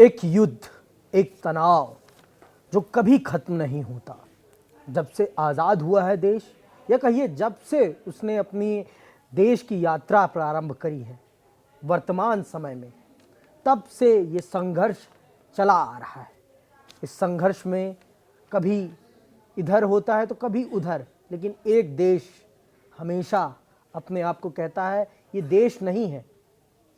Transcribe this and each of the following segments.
एक युद्ध, एक तनाव जो कभी खत्म नहीं होता। जब से आज़ाद हुआ है देश, या कहिए जब से उसने अपनी देश की यात्रा प्रारंभ करी है, वर्तमान समय में, तब से ये संघर्ष चला आ रहा है। इस संघर्ष में कभी इधर होता है तो कभी उधर, लेकिन एक देश हमेशा अपने आप को कहता है ये देश नहीं है,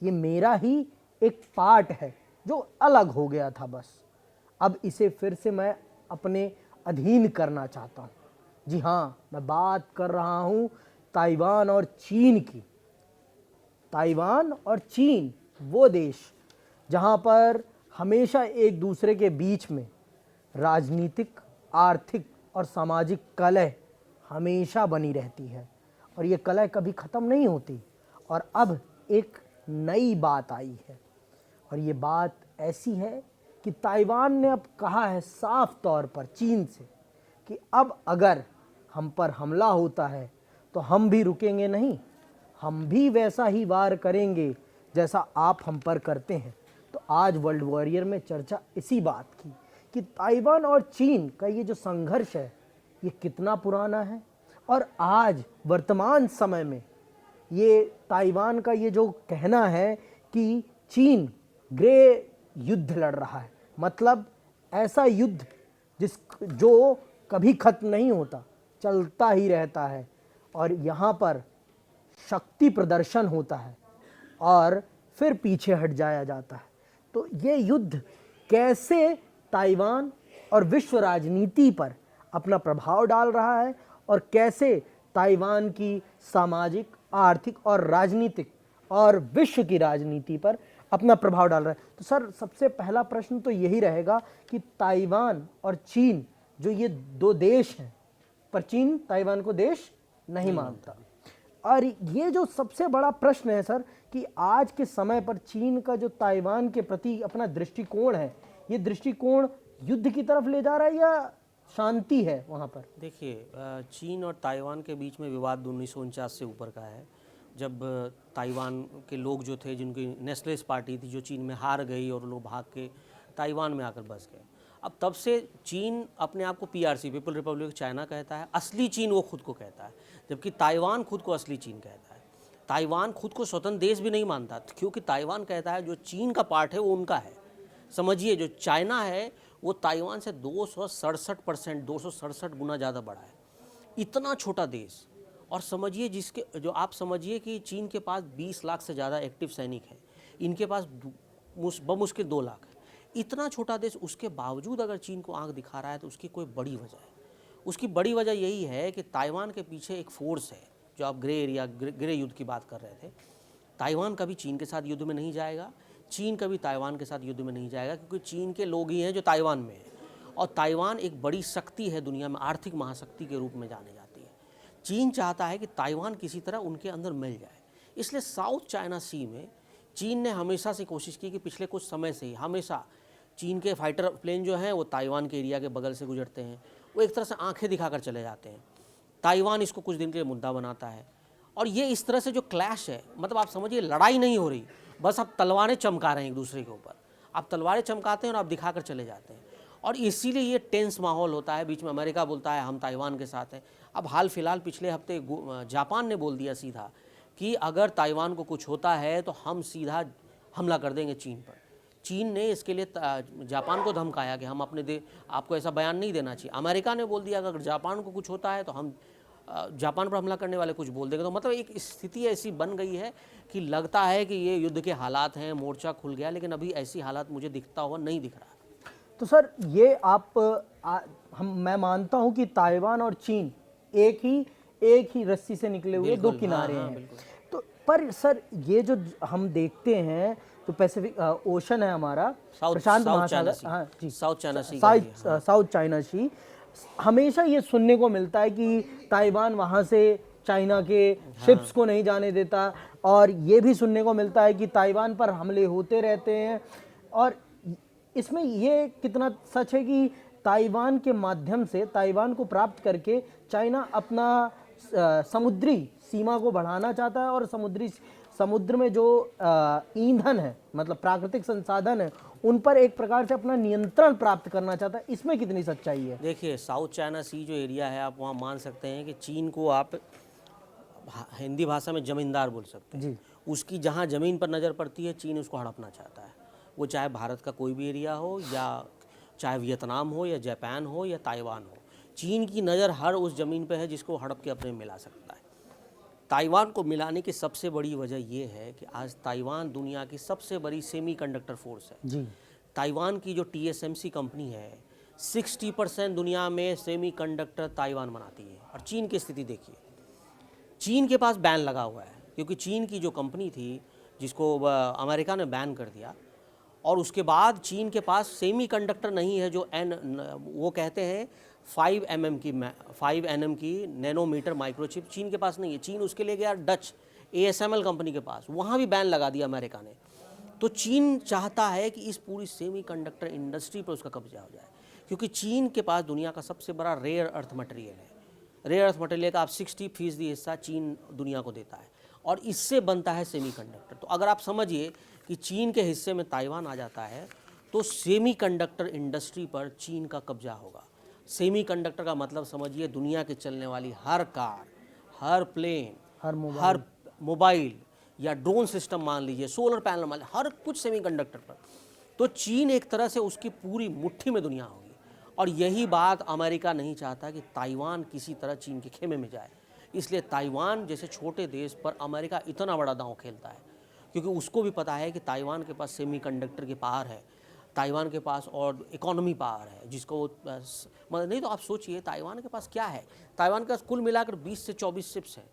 ये मेरा ही एक पार्ट है जो अलग हो गया था। बस अब इसे फिर से मैं अपने अधीन करना चाहता हूँ। जी हाँ, मैं बात कर रहा हूँ ताइवान और चीन की। ताइवान और चीन वो देश जहाँ पर हमेशा एक दूसरे के बीच में राजनीतिक, आर्थिक और सामाजिक कलह हमेशा बनी रहती है, और ये कलह कभी ख़त्म नहीं होती। और अब एक नई बात आई है, और ये बात ऐसी है कि ताइवान ने अब कहा है साफ तौर पर चीन से कि अब अगर हम पर हमला होता है तो हम भी रुकेंगे नहीं, हम भी वैसा ही वार करेंगे जैसा आप हम पर करते हैं। तो आज वर्ल्ड वॉरियर में चर्चा इसी बात की कि ताइवान और चीन का ये जो संघर्ष है ये कितना पुराना है, और आज वर्तमान समय में ये ताइवान का ये जो कहना है कि चीन ग्रे युद्ध लड़ रहा है, मतलब ऐसा युद्ध जो कभी खत्म नहीं होता, चलता ही रहता है, और यहाँ पर शक्ति प्रदर्शन होता है और फिर पीछे हट जाया जाता है। तो ये युद्ध कैसे ताइवान और विश्व राजनीति पर अपना प्रभाव डाल रहा है, और कैसे ताइवान की सामाजिक, आर्थिक और राजनीतिक और विश्व की राजनीति पर अपना प्रभाव डाल रहा है। तो सर, सबसे पहला प्रश्न तो यही रहेगा कि ताइवान और चीन जो ये दो देश हैं, पर चीन ताइवान को देश नहीं मानता। और ये जो सबसे बड़ा प्रश्न है सर, कि आज के समय पर चीन का जो ताइवान के प्रति अपना दृष्टिकोण है, ये दृष्टिकोण युद्ध की तरफ ले जा रहा है या शांति है वहाँ पर? देखिए, चीन और ताइवान के बीच में विवाद 1949 से ऊपर का है, जब ताइवान के लोग जो थे, जिनकी नेशनलिस्ट पार्टी थी, जो चीन में हार गई और लोग भाग के ताइवान में आकर बस गए। अब तब से चीन अपने आप को PRC, people Republic of China कहता है। असली चीन वो खुद को कहता है, जबकि ताइवान खुद को असली चीन कहता है। ताइवान खुद को स्वतंत्र देश भी नहीं मानता, क्योंकि ताइवान कहता है जो चीन का पार्ट है वो उनका है। समझिए, जो चाइना है वो ताइवान से 267 गुना ज़्यादा बड़ा है। इतना छोटा देश, और समझिए आप समझिए कि चीन के पास 20 लाख से ज़्यादा एक्टिव सैनिक हैं, इनके पास बमुश्किल 2 लाख है। इतना छोटा देश, उसके बावजूद अगर चीन को आंख दिखा रहा है तो उसकी कोई बड़ी वजह है। उसकी बड़ी वजह यही है कि ताइवान के पीछे एक फोर्स है, जो आप ग्रे युद्ध की बात कर रहे थे। ताइवान कभी चीन के साथ युद्ध में नहीं जाएगा, चीन कभी ताइवान के साथ युद्ध में नहीं जाएगा, क्योंकि चीन के लोग ही हैं जो ताइवान में हैं, और ताइवान एक बड़ी शक्ति है दुनिया में, आर्थिक महाशक्ति के रूप में जाने जाती है। चीन चाहता है कि ताइवान किसी तरह उनके अंदर मिल जाए। इसलिए साउथ चाइना सी में चीन ने हमेशा से कोशिश की कि पिछले कुछ समय से ही हमेशा चीन के फाइटर प्लेन जो हैं वो ताइवान के एरिया के बगल से गुजरते हैं, वो एक तरह से आंखें दिखाकर चले जाते हैं। ताइवान इसको कुछ दिन के लिए मुद्दा बनाता है, और ये इस तरह से जो क्लैश है, मतलब आप समझिए लड़ाई नहीं हो रही, बस आप तलवारें चमका रहे हैं एक दूसरे के ऊपर। आप तलवारें चमकाते हैं और आप दिखाकर चले जाते हैं, और इसीलिए ये टेंस माहौल होता है। बीच में अमेरिका बोलता है हम ताइवान के साथ हैं। अब हाल फिलहाल पिछले हफ्ते जापान ने बोल दिया सीधा कि अगर ताइवान को कुछ होता है तो हम सीधा हमला कर देंगे चीन पर। चीन ने इसके लिए जापान को धमकाया कि हम अपने आपको ऐसा बयान नहीं देना चाहिए। अमेरिका ने बोल दिया अगर जापान को कुछ होता है तो हम जापान पर हमला करने वाले कुछ बोल देंगे। तो मतलब एक स्थिति ऐसी बन गई है कि लगता है कि ये युद्ध के हालात हैं, मोर्चा खुल गया, लेकिन अभी ऐसी हालात मुझे दिखता हुआ नहीं दिख रहा है। तो सर, ये मैं मानता हूँ कि ताइवान और चीन एक ही रस्सी से निकले हुए दो किनारे हैं। तो पर सर, ये जो हम देखते हैं तो पैसिफिक ओशन है हमारा, प्रशांत महासागर, हाँ जी, साउथ चाइना सी, हमेशा ये सुनने को मिलता है कि ताइवान वहाँ से चाइना के शिप्स को नहीं जाने देता, और ये भी सुनने को मिलता है कि ताइवान पर हमले होते रहते हैं। और इसमें ये कितना सच है कि ताइवान के माध्यम से, ताइवान को प्राप्त करके चाइना अपना समुद्री सीमा को बढ़ाना चाहता है, और समुद्र में जो ईंधन है, मतलब प्राकृतिक संसाधन है, उन पर एक प्रकार से अपना नियंत्रण प्राप्त करना चाहता है। इसमें कितनी सच्चाई है? देखिए, साउथ चाइना सी जो एरिया है, आप वहाँ मान सकते हैं कि चीन को आप हिंदी भाषा में ज़मींदार बोल सकते हैं। जी। उसकी जहाँ ज़मीन पर नज़र पड़ती है, चीन उसको हड़पना चाहता है। वो चाहे भारत का कोई भी एरिया हो, या चाहे वियतनाम हो, या जापान हो, या ताइवान हो, चीन की नज़र हर उस ज़मीन पे है जिसको हड़प के अपने मिला सकता है। ताइवान को मिलाने की सबसे बड़ी वजह ये है कि आज ताइवान दुनिया की सबसे बड़ी सेमीकंडक्टर फोर्स है। जी। ताइवान की जो TSMC कंपनी है, 60% दुनिया में सेमीकंडक्टर ताइवान बनाती है। और चीन की स्थिति देखिए, चीन के पास बैन लगा हुआ है, क्योंकि चीन की जो कंपनी थी जिसको अमेरिका ने बैन कर दिया, और उसके बाद चीन के पास सेमीकंडक्टर नहीं है जो वो कहते हैं 5 nm की नैनोमीटर माइक्रोचिप चीन के पास नहीं है। चीन उसके लिए गया डच ASML कंपनी के पास, वहाँ भी बैन लगा दिया अमेरिका ने। तो चीन चाहता है कि इस पूरी सेमीकंडक्टर इंडस्ट्री पर उसका कब्जा हो जाए, क्योंकि चीन के पास दुनिया का सबसे बड़ा रेयर अर्थ मटेरियल है। रेयर अर्थ मटेरियल का आप 60% हिस्सा चीन दुनिया को देता है, और इससे बनता है सेमीकंडक्टर। तो अगर आप समझिए कि चीन के हिस्से में ताइवान आ जाता है, तो सेमीकंडक्टर इंडस्ट्री पर चीन का कब्जा होगा। सेमीकंडक्टर का मतलब समझिए, दुनिया के चलने वाली हर कार, हर प्लेन, हर मोबाइल या ड्रोन सिस्टम मान लीजिए, सोलर पैनल मान लीजिए, हर कुछ सेमीकंडक्टर पर। तो चीन एक तरह से उसकी पूरी मुट्ठी में दुनिया होगी। और यही बात अमेरिका नहीं चाहता कि ताइवान किसी तरह चीन के खेमे में जाए। इसलिए ताइवान जैसे छोटे देश पर अमेरिका इतना बड़ा दांव खेलता है, क्योंकि उसको भी पता है कि ताइवान के पास सेमीकंडक्टर की पावर है, ताइवान के पास और इकोनॉमी पावर है, जिसको मतलब नहीं तो आप सोचिए ताइवान के पास क्या है। ताइवान के पास कुल मिलाकर 20 से 24 शिप्स हैं,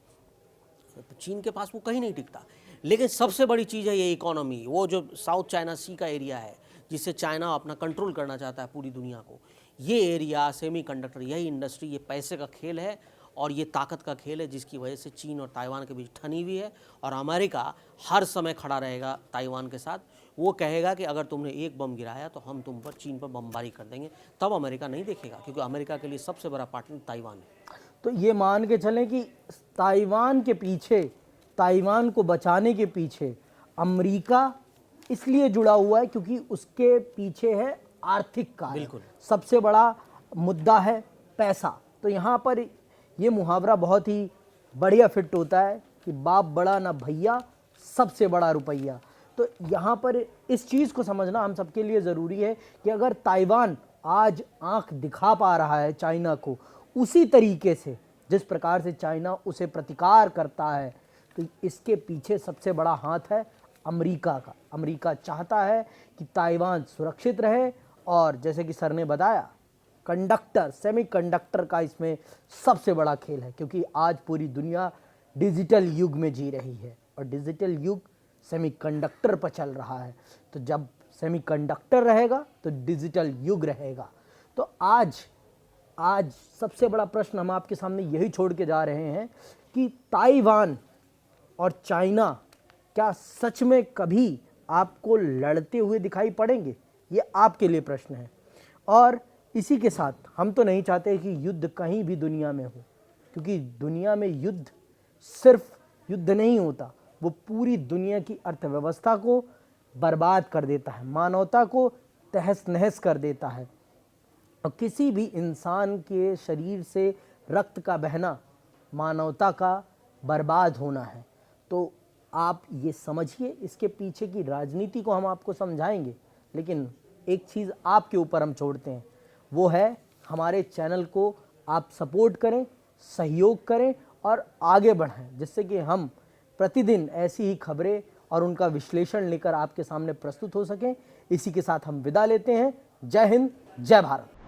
तो चीन के पास वो कहीं नहीं टिकता। लेकिन सबसे बड़ी चीज़ है ये इकोनॉमी, वो जो साउथ चाइना सी का एरिया है, जिससे चाइना अपना कंट्रोल करना चाहता है पूरी दुनिया को। ये एरिया, सेमीकंडक्टर, यही इंडस्ट्री, ये पैसे का खेल है और ये ताकत का खेल है, जिसकी वजह से चीन और ताइवान के बीच ठनी हुई है। और अमेरिका हर समय खड़ा रहेगा ताइवान के साथ। वो कहेगा कि अगर तुमने एक बम गिराया तो हम तुम पर, चीन पर बमबारी कर देंगे। तब अमेरिका नहीं देखेगा, क्योंकि अमेरिका के लिए सबसे बड़ा पार्टनर ताइवान है। तो ये मान के चलें कि ताइवान के पीछे, ताइवान को बचाने के पीछे अमेरिका इसलिए जुड़ा हुआ है क्योंकि उसके पीछे है आर्थिक कारण। बिल्कुल। सबसे बड़ा मुद्दा है पैसा। तो यहाँ पर ये मुहावरा बहुत ही बढ़िया फिट होता है कि बाप बड़ा ना भैया, सबसे बड़ा रुपया। तो यहाँ पर इस चीज़ को समझना हम सबके लिए ज़रूरी है कि अगर ताइवान आज आंख दिखा पा रहा है चाइना को, उसी तरीके से जिस प्रकार से चाइना उसे प्रतिकार करता है, तो इसके पीछे सबसे बड़ा हाथ है अमेरिका का। अमेरिका चाहता है कि ताइवान सुरक्षित रहे, और जैसे कि सर ने बताया, कंडक्टर, सेमीकंडक्टर का इसमें सबसे बड़ा खेल है, क्योंकि आज पूरी दुनिया डिजिटल युग में जी रही है और डिजिटल युग सेमीकंडक्टर पर चल रहा है। तो जब सेमीकंडक्टर रहेगा तो डिजिटल युग रहेगा। तो आज सबसे बड़ा प्रश्न हम आपके सामने यही छोड़ के जा रहे हैं कि ताइवान और चाइना क्या सच में कभी आपको लड़ते हुए दिखाई पड़ेंगे? ये आपके लिए प्रश्न है। और इसी के साथ हम तो नहीं चाहते कि युद्ध कहीं भी दुनिया में हो, क्योंकि दुनिया में युद्ध सिर्फ युद्ध नहीं होता, वो पूरी दुनिया की अर्थव्यवस्था को बर्बाद कर देता है, मानवता को तहस नहस कर देता है। और किसी भी इंसान के शरीर से रक्त का बहना मानवता का बर्बाद होना है। तो आप ये समझिए, इसके पीछे की राजनीति को हम आपको समझाएंगे, लेकिन एक चीज़ आपके ऊपर हम छोड़ते हैं, वो है हमारे चैनल को आप सपोर्ट करें, सहयोग करें और आगे बढ़ाएं, जिससे कि हम प्रतिदिन ऐसी ही खबरें और उनका विश्लेषण लेकर आपके सामने प्रस्तुत हो सकें। इसी के साथ हम विदा लेते हैं। जय हिंद, जय भारत।